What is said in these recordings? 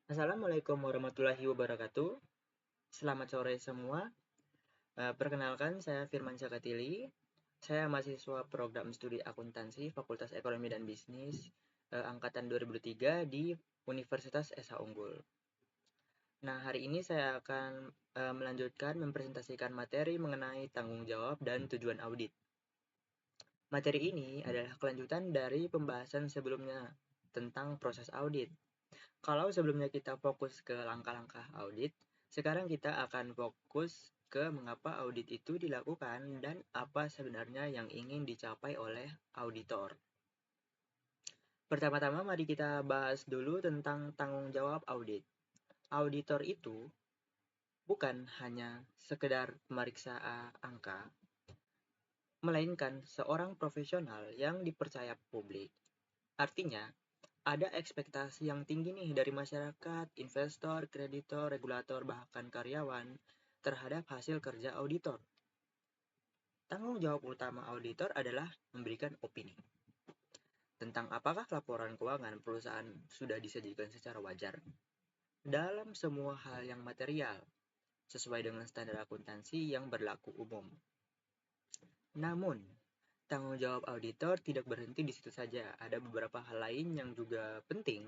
Assalamualaikum warahmatullahi wabarakatuh. Selamat sore semua. Perkenalkan, saya Firman Sakatili. Saya mahasiswa program studi akuntansi Fakultas Ekonomi dan Bisnis angkatan 2003 di Universitas Esa Unggul. Nah, hari ini saya akan melanjutkan mempresentasikan materi mengenai tanggung jawab dan tujuan audit. Materi ini adalah kelanjutan dari pembahasan sebelumnya tentang proses audit. Kalau sebelumnya kita fokus ke langkah-langkah audit, sekarang kita akan fokus ke mengapa audit itu dilakukan dan apa sebenarnya yang ingin dicapai oleh auditor. Pertama-tama mari kita bahas dulu tentang tanggung jawab audit. Auditor itu bukan hanya sekedar pemeriksa angka, melainkan seorang profesional yang dipercaya publik. Artinya, ada ekspektasi yang tinggi nih dari masyarakat, investor, kreditor, regulator, bahkan karyawan terhadap hasil kerja auditor. Tanggung jawab utama auditor adalah memberikan opini tentang apakah laporan keuangan perusahaan sudah disajikan secara wajar dalam semua hal yang material sesuai dengan standar akuntansi yang berlaku umum. Namun, tanggung jawab auditor tidak berhenti di situ saja. Ada beberapa hal lain yang juga penting,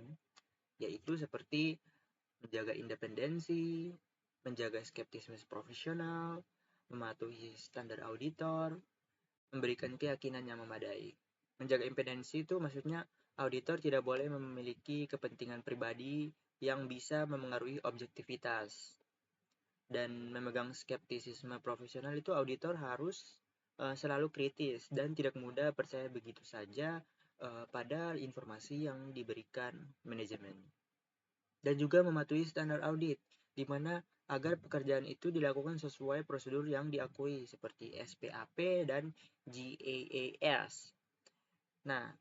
yaitu seperti menjaga independensi, menjaga skeptisisme profesional, mematuhi standar auditor, memberikan keyakinan yang memadai. Menjaga independensi itu maksudnya auditor tidak boleh memiliki kepentingan pribadi yang bisa memengaruhi objektivitas. Dan memegang skeptisisme profesional itu auditor harus selalu kritis dan tidak mudah percaya begitu saja pada informasi yang diberikan manajemen. Dan juga mematuhi standar audit, di mana agar pekerjaan itu dilakukan sesuai prosedur yang diakui seperti SPAP dan GAAS. Nah,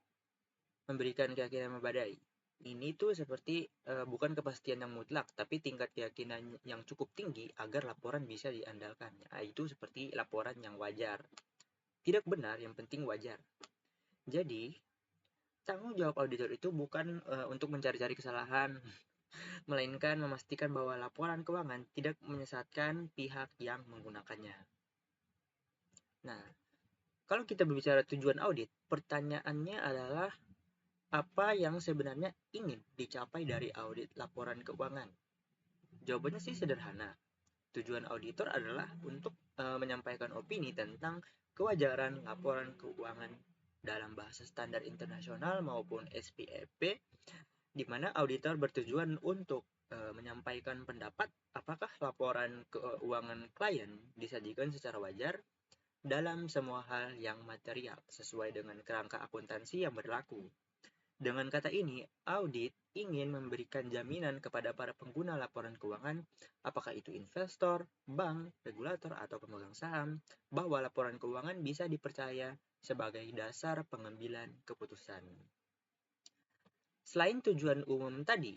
memberikan keyakinan memadai. Ini tuh seperti bukan kepastian yang mutlak, tapi tingkat keyakinan yang cukup tinggi agar laporan bisa diandalkan. Nah, itu seperti laporan yang wajar. Tidak benar, yang penting wajar. Jadi, tanggung jawab auditor itu bukan untuk mencari-cari kesalahan, melainkan memastikan bahwa laporan keuangan tidak menyesatkan pihak yang menggunakannya. Nah, kalau kita berbicara tujuan audit, pertanyaannya adalah apa yang sebenarnya ingin dicapai dari audit laporan keuangan? Jawabannya sih sederhana. Tujuan auditor adalah untuk menyampaikan opini tentang kewajaran laporan keuangan dalam bahasa standar internasional maupun SPEP, di mana auditor bertujuan untuk menyampaikan pendapat apakah laporan keuangan klien disajikan secara wajar dalam semua hal yang material sesuai dengan kerangka akuntansi yang berlaku. Dengan kata ini, audit ingin memberikan jaminan kepada para pengguna laporan keuangan, apakah itu investor, bank, regulator, atau pemegang saham, bahwa laporan keuangan bisa dipercaya sebagai dasar pengambilan keputusan. Selain tujuan umum tadi,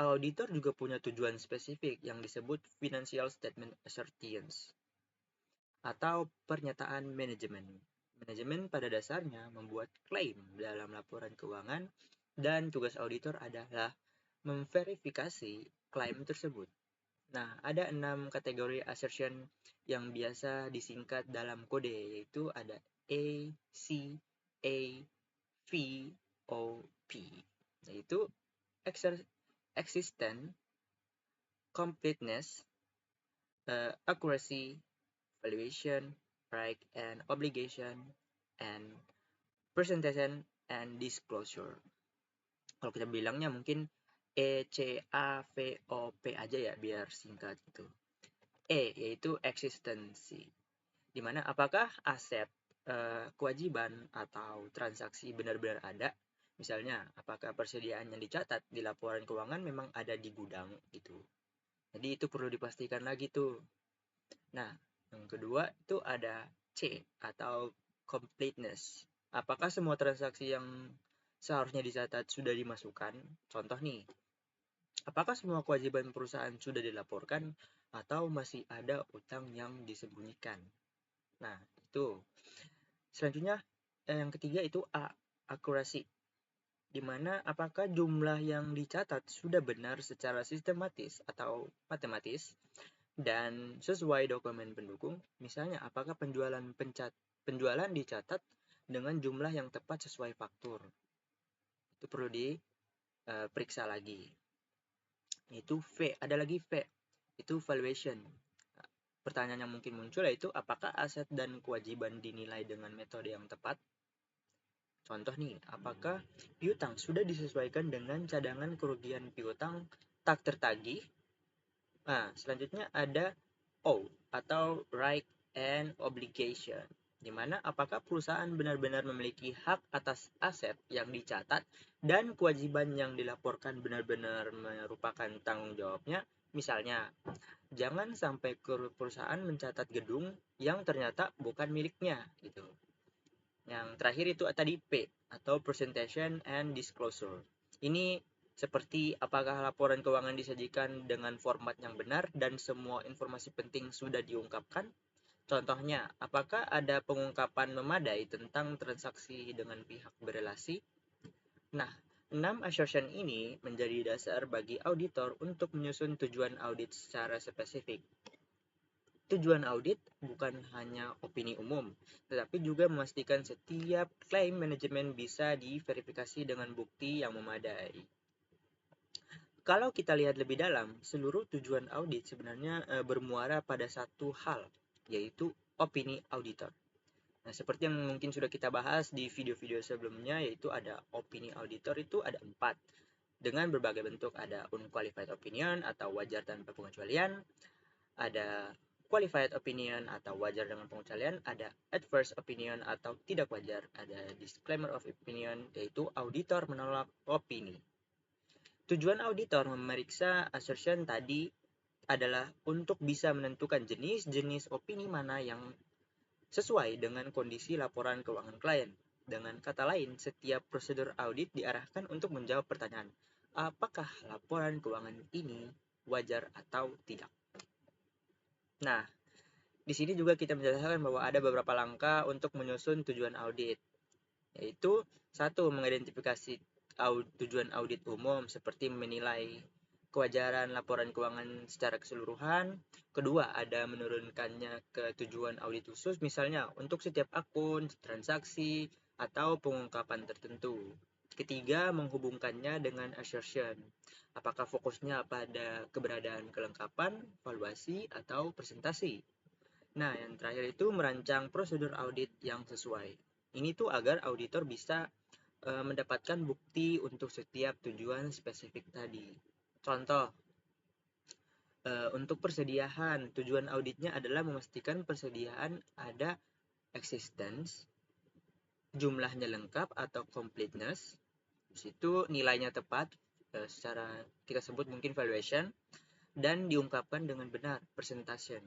auditor juga punya tujuan spesifik yang disebut Financial Statement Assertions atau pernyataan manajemen. Manajemen pada dasarnya membuat klaim dalam laporan keuangan dan tugas auditor adalah memverifikasi klaim tersebut. Nah, ada 6 kategori assertion yang biasa disingkat dalam kode, yaitu ada A, C, A, V, O, P. Yaitu existence, completeness, accuracy, valuation, right, and obligation, and presentation, and disclosure. Kalau kita bilangnya mungkin E, C, A, V, O, P aja ya, biar singkat gitu. E, yaitu eksistensi. Dimana apakah aset, kewajiban, atau transaksi benar-benar ada. Misalnya, apakah persediaan yang dicatat di laporan keuangan memang ada di gudang gitu. Jadi itu perlu dipastikan lagi tuh. Nah, yang kedua itu ada C atau completeness. Apakah semua transaksi yang seharusnya dicatat sudah dimasukkan? Contoh nih, apakah semua kewajiban perusahaan sudah dilaporkan atau masih ada utang yang disembunyikan? Nah, itu. Selanjutnya, yang ketiga itu A, accuracy. di mana apakah jumlah yang dicatat sudah benar secara sistematis atau matematis dan sesuai dokumen pendukung. Misalnya, apakah penjualan dicatat dengan jumlah yang tepat sesuai faktur. Itu perlu diperiksa lagi. Itu V, ada lagi V, itu valuation. Pertanyaan yang mungkin muncul yaitu apakah aset dan kewajiban dinilai dengan metode yang tepat? Contoh nih, apakah piutang sudah disesuaikan dengan cadangan kerugian piutang tak tertagih? Nah, selanjutnya ada O atau right and obligation, di mana apakah perusahaan benar-benar memiliki hak atas aset yang dicatat dan kewajiban yang dilaporkan benar-benar merupakan tanggung jawabnya. Misalnya, jangan sampai perusahaan mencatat gedung yang ternyata bukan miliknya gitu. Yang terakhir itu tadi P atau presentation and disclosure. Ini seperti apakah laporan keuangan disajikan dengan format yang benar dan semua informasi penting sudah diungkapkan. Contohnya, apakah ada pengungkapan memadai tentang transaksi dengan pihak berelasi? Nah, 6 assertion ini menjadi dasar bagi auditor untuk menyusun tujuan audit secara spesifik. Tujuan audit bukan hanya opini umum, tetapi juga memastikan setiap klaim manajemen bisa diverifikasi dengan bukti yang memadai. Kalau kita lihat lebih dalam, seluruh tujuan audit sebenarnya bermuara pada satu hal, yaitu opini auditor. Nah, seperti yang mungkin sudah kita bahas di video-video sebelumnya, yaitu ada opini auditor itu ada 4, dengan berbagai bentuk. Ada unqualified opinion atau wajar tanpa pengecualian, ada qualified opinion atau wajar dengan pengecualian, ada adverse opinion atau tidak wajar, ada disclaimer of opinion, yaitu auditor menolak opini. Tujuan auditor memeriksa assertion tadi adalah untuk bisa menentukan jenis-jenis opini mana yang sesuai dengan kondisi laporan keuangan klien. Dengan kata lain, setiap prosedur audit diarahkan untuk menjawab pertanyaan, apakah laporan keuangan ini wajar atau tidak. Nah, di sini juga kita menjelaskan bahwa ada beberapa langkah untuk menyusun tujuan audit, yaitu 1. Mengidentifikasi tujuan audit umum seperti menilai kewajaran laporan keuangan secara keseluruhan. Kedua, ada menurunkannya ke tujuan audit khusus, misalnya untuk setiap akun, transaksi, atau pengungkapan tertentu. Ketiga, menghubungkannya dengan assertion. Apakah fokusnya pada keberadaan kelengkapan, valuasi, atau presentasi. Nah, yang terakhir itu merancang prosedur audit yang sesuai. Ini tuh agar auditor bisa mendapatkan bukti untuk setiap tujuan spesifik tadi. Contoh, untuk persediaan, tujuan auditnya adalah memastikan persediaan ada existence, jumlahnya lengkap atau completeness, itu nilainya tepat, secara kita sebut mungkin valuation, dan diungkapkan dengan benar, presentation.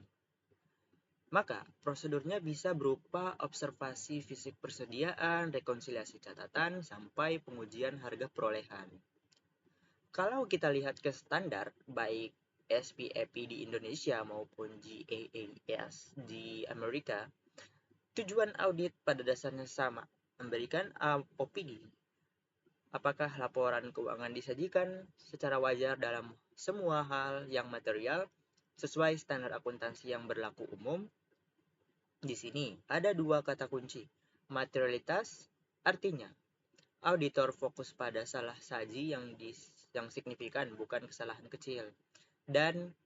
Maka, prosedurnya bisa berupa observasi fisik persediaan, rekonsiliasi catatan, sampai pengujian harga perolehan. Kalau kita lihat ke standar, baik SPAP di Indonesia maupun GAAP di Amerika, tujuan audit pada dasarnya sama, memberikan opini. Apakah laporan keuangan disajikan secara wajar dalam semua hal yang material, sesuai standar akuntansi yang berlaku umum. Di sini ada 2 kata kunci. Materialitas artinya auditor fokus pada salah saji yang signifikan, bukan kesalahan kecil. Dan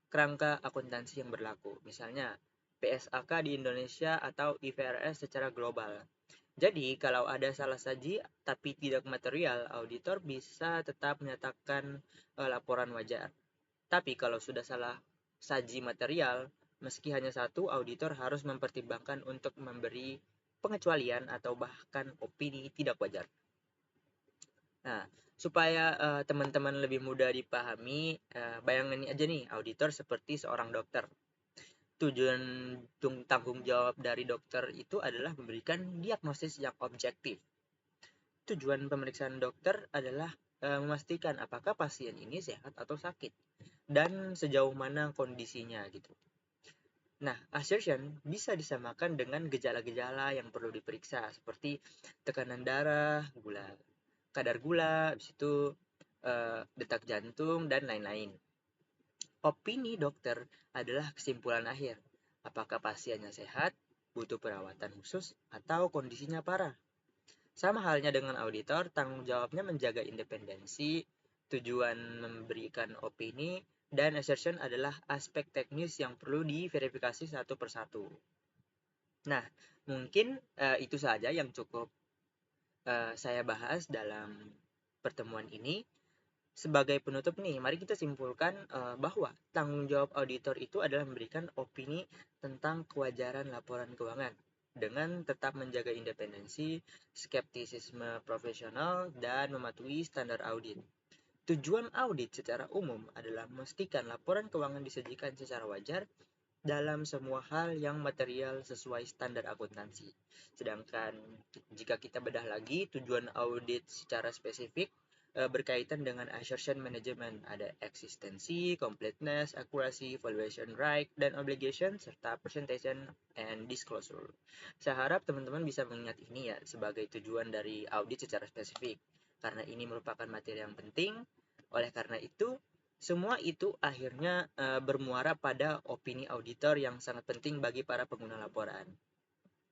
kerangka akuntansi yang berlaku, misalnya PSAK di Indonesia atau IFRS secara global. Jadi, kalau ada salah saji tapi tidak material, auditor bisa tetap menyatakan laporan wajar. Tapi kalau sudah salah saji material, meski hanya satu, auditor harus mempertimbangkan untuk memberi pengecualian atau bahkan opini tidak wajar. Nah, supaya teman-teman lebih mudah dipahami, bayangin aja nih, auditor seperti seorang dokter. Tujuan tanggung jawab dari dokter itu adalah memberikan diagnosis yang objektif. Tujuan pemeriksaan dokter adalah memastikan apakah pasien ini sehat atau sakit dan sejauh mana kondisinya gitu. Nah, assertion bisa disamakan dengan gejala-gejala yang perlu diperiksa seperti tekanan darah, gula kadar gula, habis itu detak jantung, dan lain-lain. Opini dokter adalah kesimpulan akhir. Apakah pasiennya sehat, butuh perawatan khusus, atau kondisinya parah? Sama halnya dengan auditor, tanggung jawabnya menjaga independensi, tujuan memberikan opini, dan assertion adalah aspek teknis yang perlu diverifikasi satu persatu. Nah, mungkin itu saja yang cukup saya bahas dalam pertemuan ini. Sebagai penutup nih, mari kita simpulkan bahwa tanggung jawab auditor itu adalah memberikan opini tentang kewajaran laporan keuangan dengan tetap menjaga independensi, skeptisisme profesional, dan mematuhi standar audit. Tujuan audit secara umum adalah memastikan laporan keuangan disajikan secara wajar dalam semua hal yang material sesuai standar akuntansi. Sedangkan jika kita bedah lagi, tujuan audit secara spesifik berkaitan dengan assertion management. Ada eksistensi, completeness, accuracy, valuation right, dan obligation, serta presentation and disclosure. Saya harap teman-teman bisa mengingat ini ya sebagai tujuan dari audit secara spesifik. Karena ini merupakan materi yang penting, oleh karena itu semua itu akhirnya bermuara pada opini auditor yang sangat penting bagi para pengguna laporan.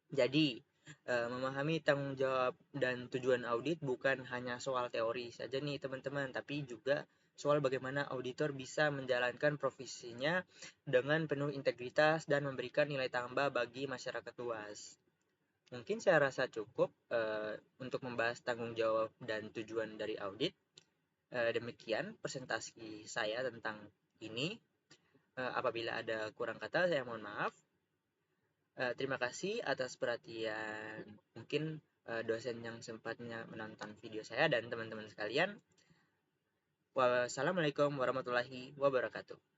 Jadi, memahami tanggung jawab dan tujuan audit bukan hanya soal teori saja nih teman-teman, tapi juga soal bagaimana auditor bisa menjalankan profesinya dengan penuh integritas dan memberikan nilai tambah bagi masyarakat luas. Mungkin saya rasa cukup untuk membahas tanggung jawab dan tujuan dari audit. Demikian presentasi saya tentang ini. Apabila ada kurang kata, saya mohon maaf. Terima kasih atas perhatian mungkin dosen yang sempatnya menonton video saya dan teman-teman sekalian. Wassalamualaikum warahmatullahi wabarakatuh.